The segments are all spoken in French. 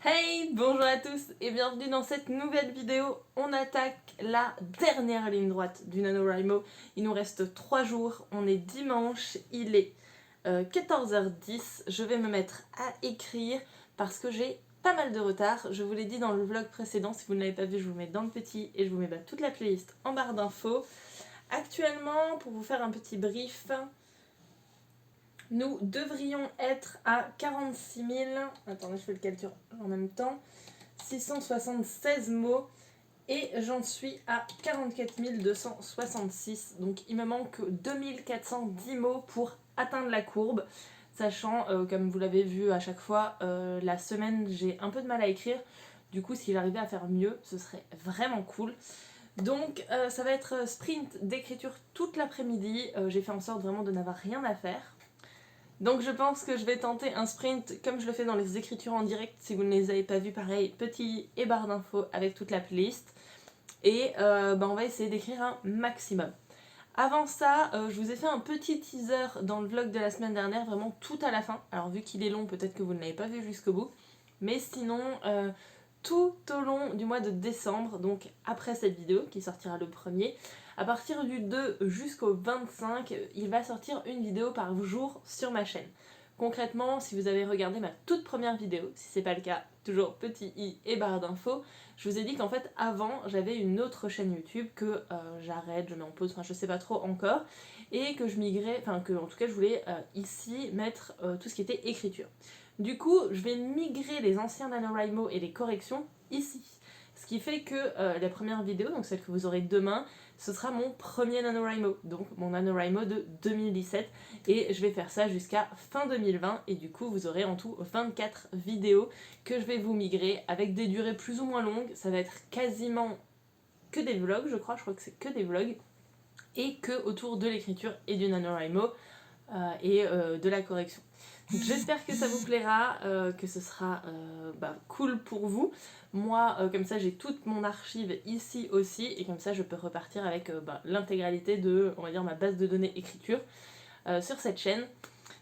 Hey, bonjour à tous et bienvenue dans cette nouvelle vidéo. On attaque la dernière ligne droite du NaNoWriMo. Il nous reste 3 jours, on est dimanche, il est 14h10. Je vais me mettre à écrire parce que j'ai pas mal de retard. Je vous l'ai dit dans le vlog précédent, si vous ne l'avez pas vu, je vous mets dans le petit et je vous mets toute la playlist en barre d'infos. Actuellement, pour vous faire un petit brief, nous devrions être à 46 000, attendez je fais le calcul en même temps, 676 mots et j'en suis à 44 266, donc il me manque 2410 mots pour atteindre la courbe, sachant, comme vous l'avez vu à chaque fois, la semaine j'ai un peu de mal à écrire, du coup si j'arrivais à faire mieux ce serait vraiment cool. Donc ça va être sprint d'écriture toute l'après-midi, j'ai fait en sorte vraiment de n'avoir rien à faire. Donc je pense que je vais tenter un sprint comme je le fais dans les écritures en direct. Si vous ne les avez pas vues, pareil, petit et barre d'infos avec toute la playlist. Et on va essayer d'écrire un maximum. Avant ça, je vous ai fait un petit teaser dans le vlog de la semaine dernière, vraiment tout à la fin. Alors vu qu'il est long, peut-être que vous ne l'avez pas vu jusqu'au bout. Mais sinon, tout au long du mois de décembre, donc après cette vidéo qui sortira le 1er, à partir du 2 jusqu'au 25, il va sortir une vidéo par jour sur ma chaîne. Concrètement, si vous avez regardé ma toute première vidéo, si c'est pas le cas, toujours petit i et barre d'infos, je vous ai dit qu'en fait avant j'avais une autre chaîne YouTube que j'arrête, je mets en pause, enfin je sais pas trop encore, et que je migrais, enfin que en tout cas je voulais ici mettre tout ce qui était écriture. Du coup, je vais migrer les anciens NaNoWriMo et les corrections ici. Ce qui fait que la première vidéo, donc celle que vous aurez demain, ce sera mon premier NaNoWriMo, donc mon NaNoWriMo de 2017. Et je vais faire ça jusqu'à fin 2020. Et du coup, vous aurez en tout 24 vidéos que je vais vous migrer avec des durées plus ou moins longues. Ça va être quasiment que des vlogs, je crois que c'est que des vlogs. Et que autour de l'écriture et du NaNoWriMo et de la correction. J'espère que ça vous plaira, que ce sera cool pour vous. Moi, comme ça, j'ai toute mon archive ici aussi, et comme ça, je peux repartir avec l'intégralité de, on va dire, ma base de données écriture sur cette chaîne.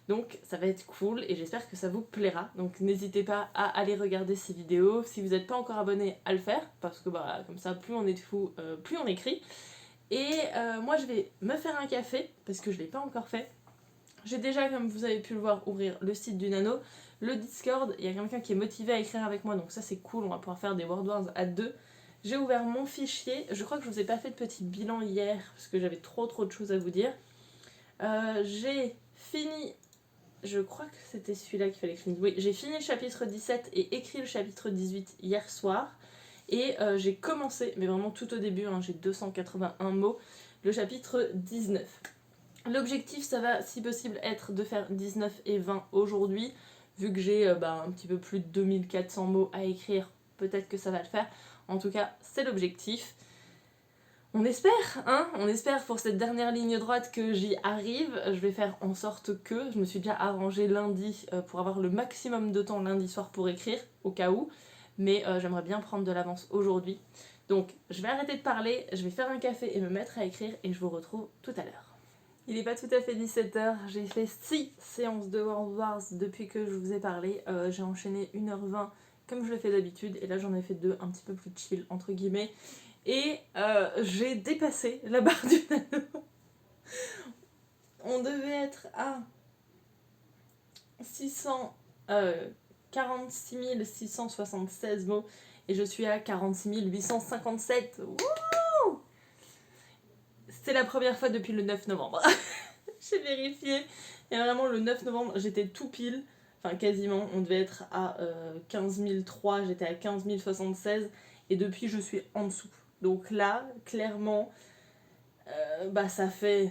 Donc ça va être cool et j'espère que ça vous plaira. Donc n'hésitez pas à aller regarder ces vidéos. Si vous n'êtes pas encore abonné, à le faire, parce que comme ça, plus on est fou, plus on écrit. Et moi, je vais me faire un café, parce que je ne l'ai pas encore fait. J'ai déjà, comme vous avez pu le voir, ouvrir le site du Nano, le Discord, il y a quelqu'un qui est motivé à écrire avec moi, donc ça c'est cool, on va pouvoir faire des WordWords à deux. J'ai ouvert mon fichier, je crois que je vous ai pas fait de petit bilan hier, parce que j'avais trop de choses à vous dire. J'ai fini, je crois que c'était celui-là qu'il fallait que je finisse. Oui, j'ai fini le chapitre 17 et écrit le chapitre 18 hier soir. Et j'ai commencé, mais vraiment tout au début, j'ai 281 mots, le chapitre 19. L'objectif, ça va si possible être de faire 19 et 20 aujourd'hui, vu que j'ai un petit peu plus de 2400 mots à écrire, peut-être que ça va le faire. En tout cas, c'est l'objectif. On espère, on espère pour cette dernière ligne droite que j'y arrive. Je vais faire en sorte que, je me suis déjà arrangé lundi pour avoir le maximum de temps lundi soir pour écrire, au cas où, mais j'aimerais bien prendre de l'avance aujourd'hui. Donc, je vais arrêter de parler, je vais faire un café et me mettre à écrire, et je vous retrouve tout à l'heure. Il n'est pas tout à fait 17h, j'ai fait 6 séances de World Wars depuis que je vous ai parlé. J'ai enchaîné 1h20 comme je le fais d'habitude, et là j'en ai fait 2 un petit peu plus chill, entre guillemets. Et j'ai dépassé la barre du Nano. On devait être à 46 676 mots, et je suis à 46 857. Wouh! C'est la première fois depuis le 9 novembre. J'ai vérifié, et vraiment le 9 novembre j'étais tout pile, enfin quasiment, on devait être à 15 003, j'étais à 15 076 et depuis je suis en dessous. Donc là, clairement, ça fait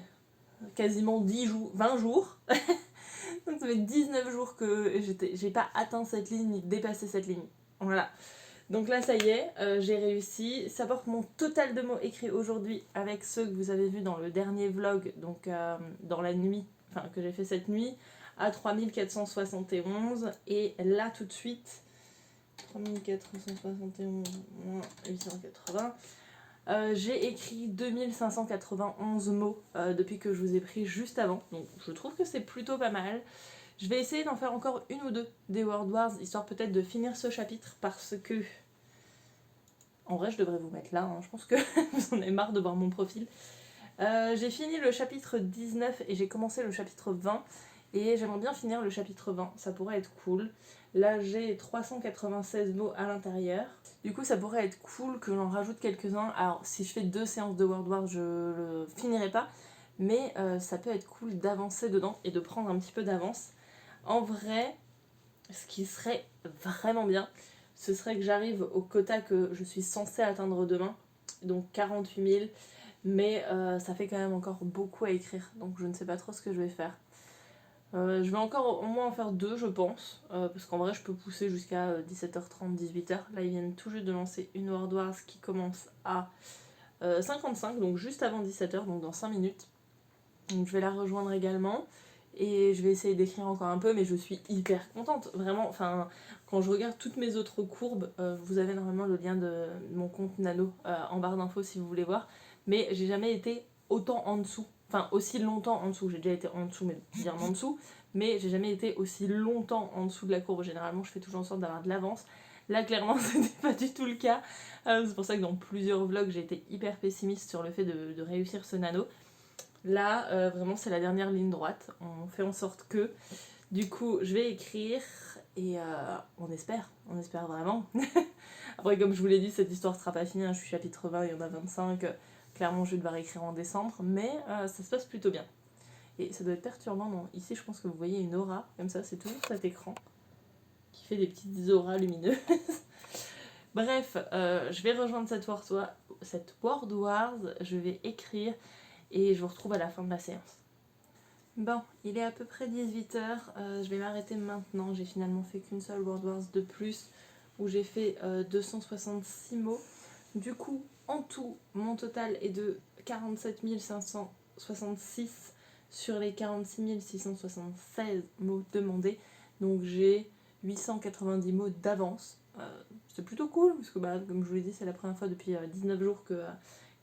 quasiment 10 jours, 20 jours, donc ça fait 19 jours que j'ai pas atteint cette ligne ni dépassé cette ligne. Voilà. Donc là ça y est, j'ai réussi. Ça porte mon total de mots écrits aujourd'hui avec ceux que vous avez vus dans le dernier vlog, donc dans la nuit, enfin que j'ai fait cette nuit, à 3471. Et là tout de suite, 3471 moins 880, j'ai écrit 2591 mots depuis que je vous ai pris juste avant. Donc je trouve que c'est plutôt pas mal. Je vais essayer d'en faire encore une ou deux des World Wars, histoire peut-être de finir ce chapitre, parce que... En vrai, je devrais vous mettre là, hein. Je pense que vous en avez marre de voir mon profil. J'ai fini le chapitre 19 et j'ai commencé le chapitre 20. Et j'aimerais bien finir le chapitre 20, ça pourrait être cool. Là, j'ai 396 mots à l'intérieur. Du coup, ça pourrait être cool que j'en rajoute quelques-uns. Alors, si je fais 2 séances de World War, je le finirai pas. Mais ça peut être cool d'avancer dedans et de prendre un petit peu d'avance. En vrai, ce qui serait vraiment bien, ce serait que j'arrive au quota que je suis censée atteindre demain. Donc 48 000. Mais ça fait quand même encore beaucoup à écrire. Donc je ne sais pas trop ce que je vais faire. Je vais encore au moins en faire 2 je pense, parce qu'en vrai je peux pousser jusqu'à 17h30, 18h. Là ils viennent tout juste de lancer une World Wars qui commence à 55, donc juste avant 17h, donc dans 5 minutes. Donc je vais la rejoindre également, et je vais essayer d'écrire encore un peu, mais je suis hyper contente, vraiment. Enfin, quand je regarde toutes mes autres courbes, vous avez normalement le lien de mon compte Nano en barre d'infos si vous voulez voir, mais j'ai jamais été autant en dessous. Enfin, aussi longtemps en dessous. J'ai déjà été en dessous, mais bien en dessous. Mais j'ai jamais été aussi longtemps en dessous de la courbe. Généralement, je fais toujours en sorte d'avoir de l'avance. Là, clairement, c'était pas du tout le cas. C'est pour ça que dans plusieurs vlogs, j'ai été hyper pessimiste sur le fait de réussir ce nano. Là, vraiment, c'est la dernière ligne droite. On fait en sorte que... Du coup, je vais écrire et on espère vraiment. Après, comme je vous l'ai dit, cette histoire sera pas finie. Hein. Je suis chapitre 20, il y en a 25. Clairement, je vais devoir écrire en décembre, mais ça se passe plutôt bien. Et ça doit être perturbant, non? Ici, je pense que vous voyez une aura, comme ça, c'est toujours cet écran qui fait des petites auras lumineuses. Bref, je vais rejoindre cette World Wars, je vais écrire et je vous retrouve à la fin de la séance. Bon, il est à peu près 18h, je vais m'arrêter maintenant. J'ai finalement fait qu'une seule World Wars de plus, où j'ai fait 266 mots. Du coup, en tout, mon total est de 47 566 sur les 46 676 mots demandés. Donc j'ai 890 mots d'avance. C'est plutôt cool, parce que comme je vous l'ai dit, c'est la première fois depuis 19 jours que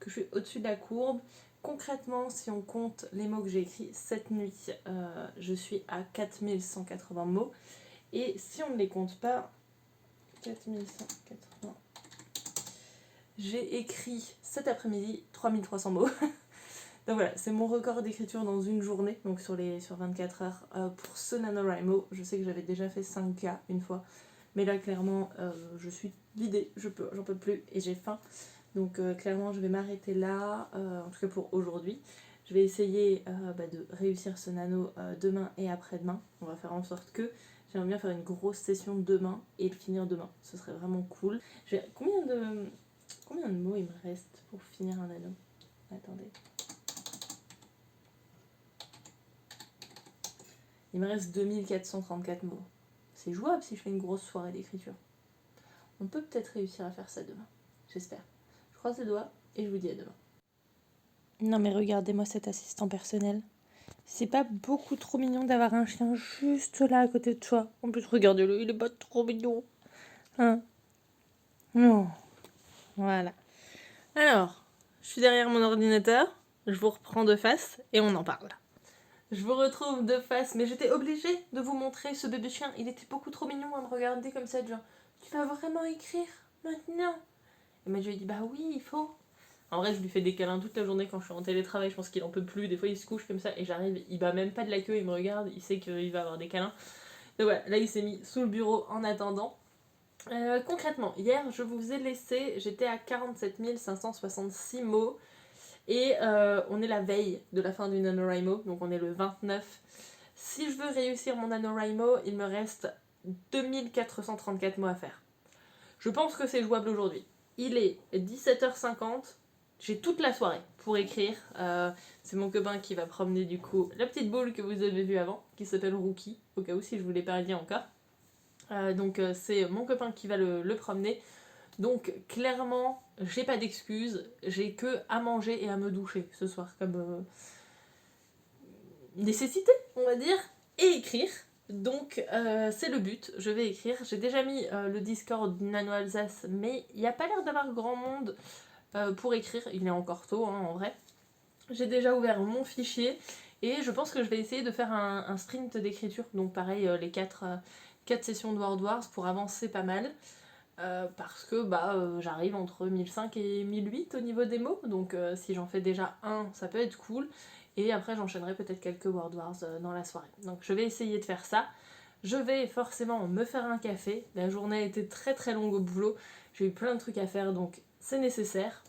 je suis au-dessus de la courbe. Concrètement, si on compte les mots que j'ai écrits cette nuit, je suis à 4180 mots. Et si on ne les compte pas, 4180... J'ai écrit cet après-midi 3300 mots. Donc voilà, c'est mon record d'écriture dans une journée, donc sur 24 heures pour ce NaNoWriMo. Je sais que j'avais déjà fait 5K une fois, mais là clairement je suis vidée, j'en peux plus et j'ai faim. Donc clairement je vais m'arrêter là, en tout cas pour aujourd'hui. Je vais essayer de réussir ce nano demain et après-demain. On va faire en sorte que j'aimerais bien faire une grosse session demain et le finir demain. Ce serait vraiment cool. Combien de mots il me reste pour finir un nano? Attendez. Il me reste 2434 mots. C'est jouable si je fais une grosse soirée d'écriture. On peut peut-être réussir à faire ça demain. J'espère. Je croise les doigts et je vous dis à demain. Non mais regardez-moi cet assistant personnel. C'est pas beaucoup trop mignon d'avoir un chien juste là à côté de toi. En plus, regardez-le, il est pas trop mignon. Hein? Non. Voilà. Alors, je suis derrière mon ordinateur. Je vous reprends de face et on en parle. Je vous retrouve de face, mais j'étais obligée de vous montrer ce bébé chien. Il était beaucoup trop mignon à me regarder comme ça, genre, tu vas vraiment écrire maintenant? Et moi je lui ai dit, bah oui, il faut. En vrai, je lui fais des câlins toute la journée quand je suis en télétravail, je pense qu'il en peut plus. Des fois, il se couche comme ça et j'arrive, il bat même pas de la queue, il me regarde, il sait qu'il va avoir des câlins. Donc voilà, là il s'est mis sous le bureau en attendant. Concrètement, hier je vous ai laissé, j'étais à 47 566 mots. Et on est la veille de la fin du NaNoWriMo, donc on est le 29. Si je veux réussir mon NaNoWriMo, il me reste 2434 mots à faire. Je pense que c'est jouable aujourd'hui. Il est 17h50, j'ai toute la soirée pour écrire. C'est mon copain qui va promener du coup la petite boule que vous avez vue avant, qui s'appelle Rookie, au cas où si je vous l'ai pas dit encore. Donc c'est mon copain qui va le promener. Donc clairement, j'ai pas d'excuses, j'ai que à manger et à me doucher ce soir comme nécessité, on va dire, et écrire. Donc c'est le but, je vais écrire. J'ai déjà mis le Discord du Nano Alsace, mais il n'y a pas l'air d'avoir grand monde pour écrire, il est encore tôt hein, en vrai. J'ai déjà ouvert mon fichier Et je pense que je vais essayer de faire un sprint d'écriture, donc pareil, les 4 sessions de World Wars pour avancer pas mal. Parce que j'arrive entre 1005 et 1008 au niveau des mots, donc si j'en fais déjà un, ça peut être cool. Et après j'enchaînerai peut-être quelques World Wars dans la soirée. Donc je vais essayer de faire ça. Je vais forcément me faire un café. La journée a été très très longue au boulot. J'ai eu plein de trucs à faire, donc c'est nécessaire.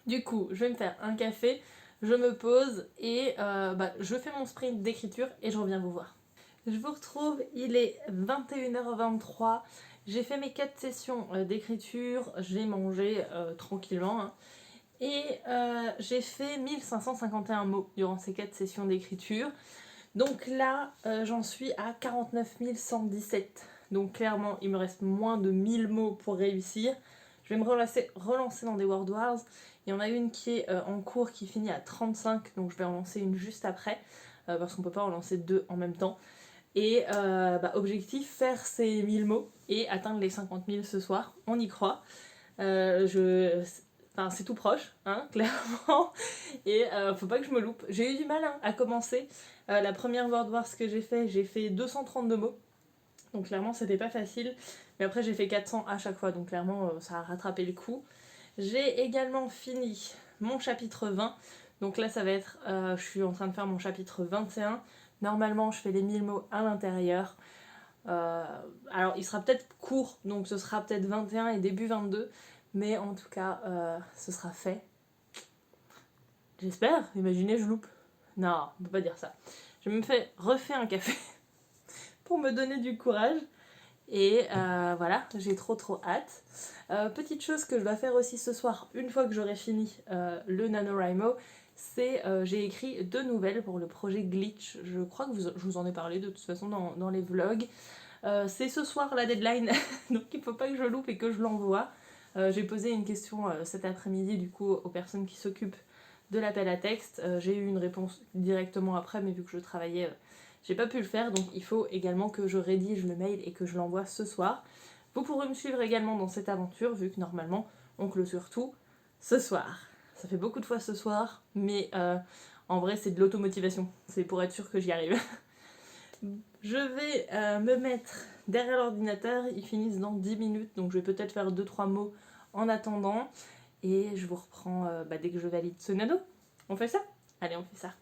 Du coup, je vais me faire un café, je me pose et je fais mon sprint d'écriture et je reviens vous voir. Je vous retrouve, il est 21h23. J'ai fait mes 4 sessions d'écriture, j'ai mangé tranquillement. Hein. Et j'ai fait 1551 mots durant ces 4 sessions d'écriture. Donc là, j'en suis à 49 117. Donc clairement, il me reste moins de 1000 mots pour réussir. Je vais me relancer dans des World Wars. Il y en a une qui est en cours qui finit à 35, donc je vais en lancer une juste après, parce qu'on peut pas en lancer 2 en même temps. Et objectif, faire ces 1000 mots et atteindre les 50 000 ce soir. On y croit. C'est tout proche, hein, clairement. Et faut pas que je me loupe. J'ai eu du mal à commencer. La première World Wars que j'ai fait 232 mots. Donc clairement, c'était pas facile. Mais après, j'ai fait 400 à chaque fois. Donc clairement, ça a rattrapé le coup. J'ai également fini mon chapitre 20. Donc là, ça va être... je suis en train de faire mon chapitre 21. Normalement, je fais les 1000 mots à l'intérieur. Alors, il sera peut-être court. Donc ce sera peut-être 21 et début 22. Mais en tout cas, ce sera fait. J'espère. Imaginez, je loupe. Non, on peut pas dire ça. Je me refais un café pour me donner du courage. Et voilà, j'ai trop hâte. Petite chose que je dois faire aussi ce soir, une fois que j'aurai fini le NaNoWriMo, c'est j'ai écrit 2 nouvelles pour le projet Glitch. Je crois que je vous en ai parlé de toute façon dans les vlogs. C'est ce soir la deadline, donc il faut pas que je loupe et que je l'envoie. J'ai posé une question cet après-midi du coup aux personnes qui s'occupent de l'appel à texte. J'ai eu une réponse directement après, mais vu que je travaillais, j'ai pas pu le faire, donc il faut également que je rédige le mail et que je l'envoie ce soir. Vous pourrez me suivre également dans cette aventure, vu que normalement on clôture tout ce soir. Ça fait beaucoup de fois ce soir, mais en vrai c'est de l'automotivation. C'est pour être sûr que j'y arrive. Je vais me mettre derrière l'ordinateur, ils finissent dans 10 minutes, donc je vais peut-être faire 2-3 mots en attendant. Et je vous reprends dès que je valide ce nano. On fait ça ? Allez, on fait ça.